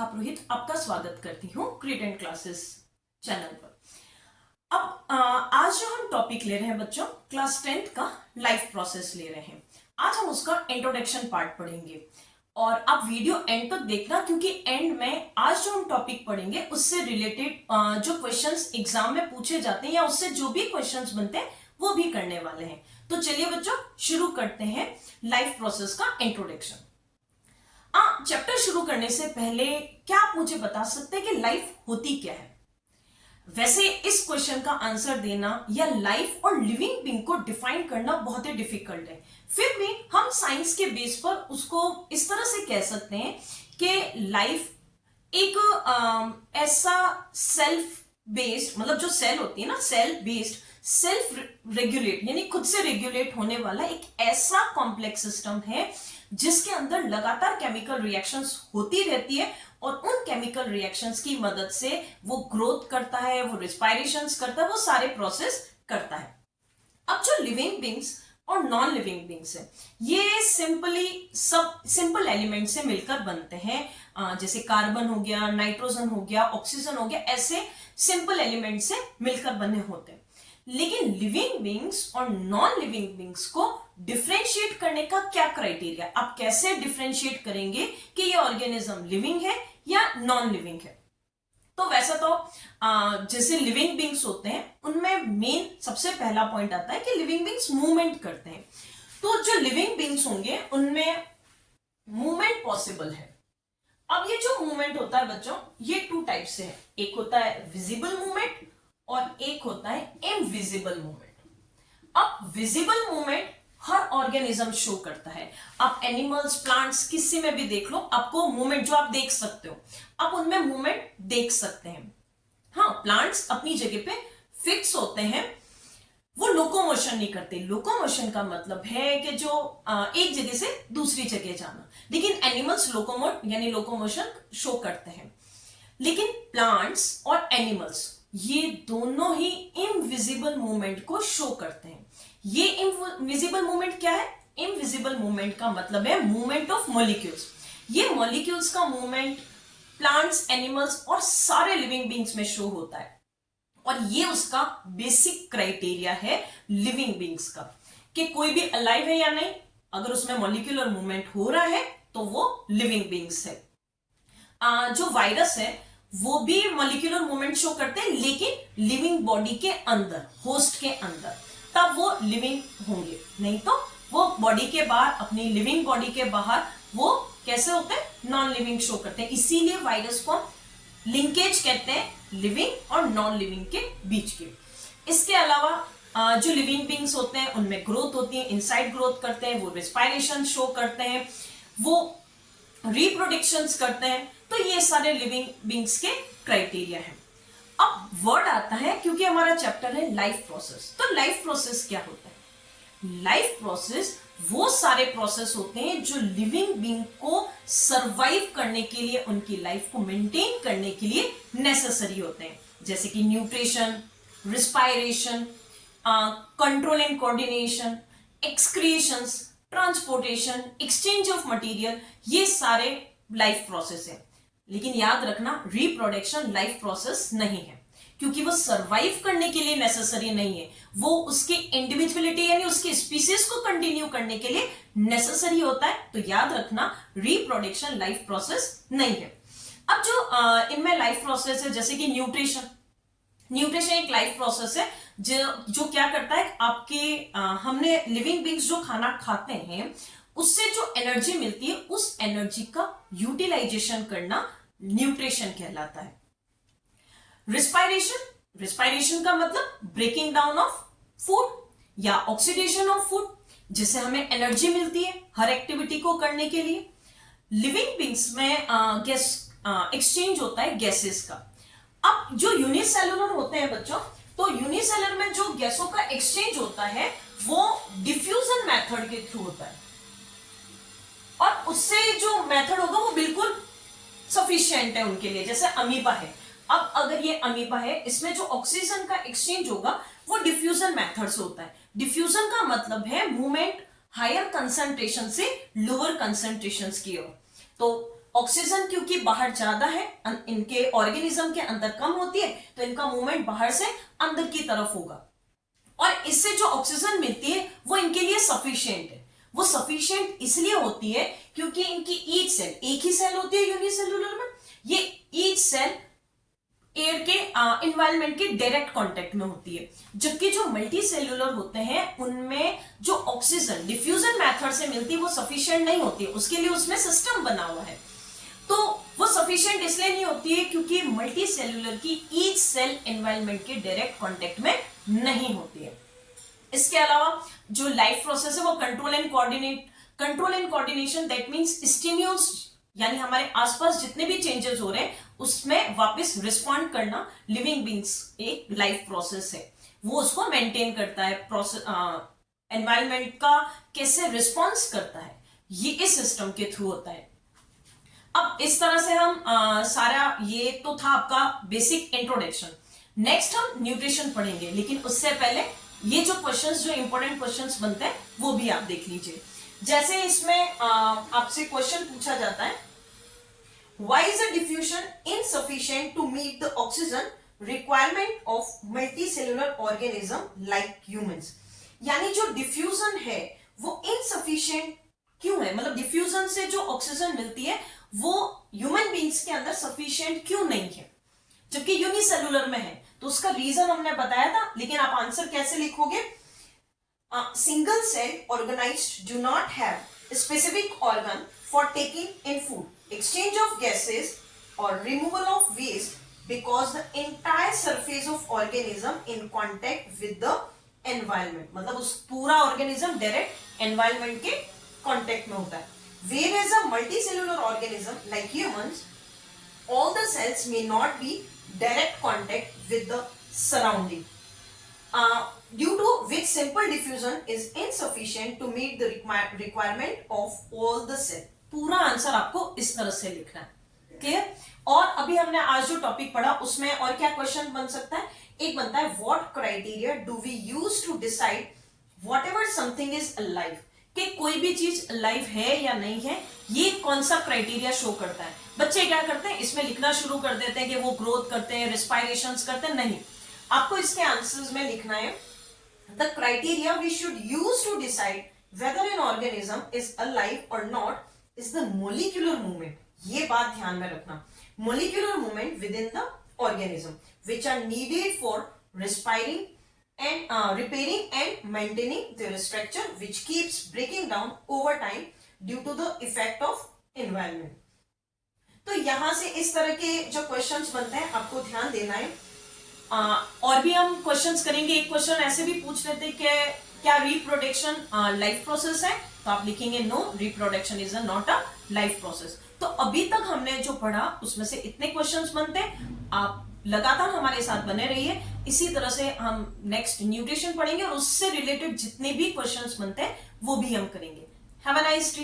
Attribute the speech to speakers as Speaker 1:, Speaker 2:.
Speaker 1: रेखा पुरोहित आपका स्वागत करती हूँ क्रिएट क्लासेस चैनल पर। अब आज जो हम टॉपिक ले रहे हैं बच्चों, क्लास 10th का लाइफ प्रोसेस ले रहे हैं। आज हम उसका इंट्रोडक्शन पार्ट पढ़ेंगे और आप वीडियो एंड तक देखना, क्योंकि एंड में आज जो हम टॉपिक पढ़ेंगे उससे रिलेटेड जो क्वेश्चंस एग्जाम में पूछे जाते हैं या उससे जो भी क्वेश्चंस बनते हैं वो भी करने वाले हैं। तो चलिए बच्चों शुरू करते हैं लाइफ प्रोसेस का इंट्रोडक्शन। चैप्टर शुरू करने से पहले क्या आप मुझे बता सकते हैं कि लाइफ होती क्या है? वैसे इस क्वेश्चन का आंसर देना या लाइफ और लिविंग बीइंग को डिफाइन करना बहुत ही डिफिकल्ट है। फिर भी हम साइंस के बेस पर उसको इस तरह से कह सकते हैं कि लाइफ एक ऐसा सेल्फ बेस्ड, मतलब जो सेल होती है ना, सेल बेस्ड, सेल्फ रेगुलेट यानी खुद से रेगुलेट होने वाला एक ऐसा कॉम्प्लेक्स सिस्टम है जिसके अंदर लगातार केमिकल रिएक्शंस होती रहती है और उन केमिकल रिएक्शंस की मदद से वो ग्रोथ करता है, वो रिस्पायरेशंस करता है, वो सारे प्रोसेस करता है। अब जो लिविंग बीइंग्स और नॉन लिविंग बीइंग्स है, ये सिंपल एलिमेंट से मिलकर बनते हैं। जैसे कार्बन हो गया, नाइट्रोजन हो गया, ऑक्सीजन हो गया, ऐसे सिंपल एलिमेंट से मिलकर बने होते हैं। लेकिन लिविंग बीइंग्स और नॉन लिविंग बीइंग्स को डिफरेंशिएट करने का क्या क्राइटेरिया? आप कैसे डिफरेंशिएट करेंगे कि ये ऑर्गेनिज्म लिविंग है या नॉन लिविंग है? तो वैसा तो जैसे लिविंग बीइंग्स होते हैं उनमें मेन सबसे पहला पॉइंट आता है कि लिविंग बीइंग्स मूवमेंट करते हैं। तो जो लिविंग बीइंग्स होंगे उनमें मूवमेंट पॉसिबल है। अब ये जो मूवमेंट होता है बच्चों, ये टू टाइप से है। एक होता है विजिबल मूवमेंट और एक होता है इनविजिबल मूवमेंट। अब विजिबल मूवमेंट हर ऑर्गेनिज्म शो करता है। आप एनिमल्स, प्लांट्स, किसी में भी देख लो, आपको मूवमेंट जो आप देख सकते हो, आप उनमें मूवमेंट देख सकते हैं। हाँ, प्लांट्स अपनी जगह पे फिक्स होते हैं, वो लोकोमोशन नहीं करते। लोकोमोशन का मतलब है कि जो एक जगह से दूसरी जगह जाना। लेकिन एनिमल्स लोकोमोट यानी लोकोमोशन शो करते हैं। लेकिन प्लांट्स और एनिमल्स ये दोनों ही इनविजिबल मूवमेंट को शो करते हैं। ये इनविजिबल मूवमेंट क्या है? इनविजिबल मूवमेंट का मतलब है मूवमेंट ऑफ मॉलिक्यूल्स। ये मॉलिक्यूल्स का मूवमेंट प्लांट्स, एनिमल्स और सारे लिविंग बीइंग्स में शो होता है और ये उसका बेसिक क्राइटेरिया है लिविंग बीइंग्स का, कि कोई भी अलाइव है या नहीं। अगर उसमें मॉलिक्यूलर मूवमेंट हो रहा है तो वो लिविंग बीइंग्स है। जो वायरस है वो भी मॉलिक्यूलर मूवमेंट शो करते हैं, लेकिन लिविंग बॉडी के अंदर, होस्ट के अंदर, तब वो लिविंग होंगे। नहीं तो वो बॉडी के बाहर, अपनी लिविंग बॉडी के बाहर वो कैसे होते हैं? नॉन लिविंग शो करते हैं। इसीलिए वायरस को लिंकेज कहते हैं लिविंग और नॉन लिविंग के बीच के। इसके अलावा जो लिविंग बीइंग्स होते हैं उनमें ग्रोथ होती है, इनसाइड ग्रोथ करते हैं, वो रिस्पायरेशन शो करते हैं, वो रिप्रोडक्शंस करते हैं। तो ये सारे लिविंग बीइंग्स के क्राइटेरिया हैं। अब वर्ड आता है, क्योंकि हमारा चैप्टर है लाइफ प्रोसेस। तो लाइफ प्रोसेस क्या होता है? लाइफ प्रोसेस वो सारे प्रोसेस होते हैं जो लिविंग बीइंग को सरवाइव करने के लिए, उनकी लाइफ को मेंटेन करने के लिए नेसेसरी होते हैं। जैसे कि nutrition, respiration, control and coordination, excretions, transportation, exchange of material, ये सारे लाइफ प्रोसेस है। लेकिन याद रखना, रिप्रोडक्शन लाइफ प्रोसेस नहीं है, क्योंकि वो सरवाइव करने के लिए नेसेसरी नहीं है। वो उसकी इंडिविजुअलिटी यानी उसकी स्पीसीज को कंटिन्यू करने के लिए नेसेसरी होता है। तो याद रखना, रिप्रोडक्शन लाइफ प्रोसेस नहीं है। अब जो इनमें लाइफ प्रोसेस है, जैसे कि न्यूट्रिशन एक लाइफ प्रोसेस है जो क्या करता है, आपके हमने लिविंग बीइंग्स जो खाना खाते हैं उससे जो एनर्जी मिलती है, उस एनर्जी का यूटिलाइजेशन करना न्यूट्रिशन कहलाता है। रिस्पायरेशन का मतलब ब्रेकिंग डाउन ऑफ फूड या ऑक्सीडेशन ऑफ फूड, जिससे हमें एनर्जी मिलती है हर एक्टिविटी को करने के लिए। लिविंग बीइंग्स में गैस एक्सचेंज होता है गैसेस का। अब जो यूनिसेलुलर होते हैं बच्चों, तो यूनिसेलुलर में जो गैसों का एक्सचेंज होता है वो डिफ्यूजन मेथड के थ्रू होता है और उससे जो मेथड होगा वो बिल्कुल सफिशिएंट है उनके लिए। जैसे अमीबा है, अब अगर ये अमीबा है, इसमें जो ऑक्सीजन का एक्सचेंज होगा वो डिफ्यूजन मेथड से होता है। डिफ्यूजन का मतलब है मूवमेंट हायर कंसंट्रेशन से लोअर कंसंट्रेशन की ओर। तो ऑक्सीजन क्योंकि बाहर ज्यादा है, इनके ऑर्गेनिज्म के अंदर कम होती है, तो इनका मूवमेंट बाहर से अंदर की तरफ होगा। और इससे जो ऑक्सीजन मिलती है वो इनके लिए सफिशिएंट है। वो सफिशिएंट इसलिए होती है क्योंकि इनकी ईच सेल, एक ही सेल होती है यूनिसेल्यूलर में, ये ईच सेल एयर के इन्वायरमेंट के डायरेक्ट कांटेक्ट में होती है। जबकि जो मल्टी सेल्यूलर होते हैं उनमें जो ऑक्सीजन डिफ्यूजन मेथड से मिलती है वो सफिशिएंट नहीं होती है, उसके लिए उसमें सिस्टम बना हुआ है। तो वो सफिशिएंट इसलिए नहीं होती है क्योंकि मल्टी सेल्यूलर की ईच सेल एनवायरनमेंट के डायरेक्ट कांटेक्ट में नहीं होती है। इसके अलावा जो लाइफ प्रोसेस है वो control and coordination, that means stimulus, यानी हमारे आसपास जितने भी चेंजेस हो रहे हैं उसमें वापस रिस्पॉन्ड करना लिविंग बींग्स एक लाइफ प्रोसेस है। वो उसको मेंटेन करता है, प्रोसेस एनवायरनमेंट का कैसे रिस्पॉन्स करता है, ये इस सिस्टम के थ्रू होता है। अब इस तरह से हम सारा, ये तो था आपका बेसिक इंट्रोडक्शन। नेक्स्ट हम न्यूट्रिशन पढ़ेंगे, लेकिन उससे पहले ये जो क्वेश्चंस, जो इंपॉर्टेंट क्वेश्चंस बनते हैं वो भी आप देख लीजिए। जैसे इसमें आपसे क्वेश्चन पूछा जाता है, why is a diffusion insufficient to meet the oxygen requirement of multicellular organism like humans. यानी जो डिफ्यूजन है वो इनसफिशिएंट क्यों है, मतलब डिफ्यूजन से जो ऑक्सीजन मिलती है वो ह्यूमन बींग्स के अंदर सफिशिएंट क्यों नहीं है, जबकि यूनिसेल्युलर में है। तो उसका रीजन हमने बताया था, लेकिन आप आंसर कैसे लिखोगे? Single cell organized do not have specific organ for taking in food, exchange of gases or removal of waste because the entire surface of organism in contact with the environment, मतलब उस पूरा organism direct environment के contact में होता है। Whereas a multicellular organism like humans, all the cells may not be direct contact with the surrounding, due to which simple diffusion is insufficient to meet the requirement of all the cell। पूरा answer आपको इस तरह से लिखना है, clear? और अभी हमने आज जो टॉपिक पढ़ा उसमें और क्या क्वेश्चन बन सकता है? एक बनता है, what criteria do we use to decide whatever something is alive, कि कोई भी चीज अलाइव है या नहीं है, ये कौन सा क्राइटेरिया शो करता है। बच्चे क्या करते हैं, इसमें लिखना शुरू कर देते हैं कि वो ग्रोथ करते हैं, रेस्पिरेशंस करते हैं। नहीं, आपको इसके आंसर्स में लिखना है, the criteria we should use to decide whether an organism is alive और not is the molecular movement। ये बात ध्यान में रखना, molecular movement within the organism which are needed for respiring and repairing and maintaining their structure, which keeps breaking down over time due to the effect of environment। तो यहां से इस तरह के जो क्वेश्चंस बनते हैं आपको ध्यान देना है। और भी हम क्वेश्चंस करेंगे। एक क्वेश्चन ऐसे भी पूछ लेते हैं कि क्या रिप्रोडक्शन लाइफ प्रोसेस है, तो आप लिखेंगे no, reproduction is not a life process. तो अभी तक हमने जो पढ़ा उसमें से इतने क्वेश्चंस बनते हैं, आप लगातार हमारे साथ बने रहिए। इसी तरह से हम नेक्स्ट न्यूट्रिशन पढ़ेंगे और उससे रिलेटेड जितने भी क्वेश्चंस बनते हैं वो भी हम करेंगे। Have a nice day.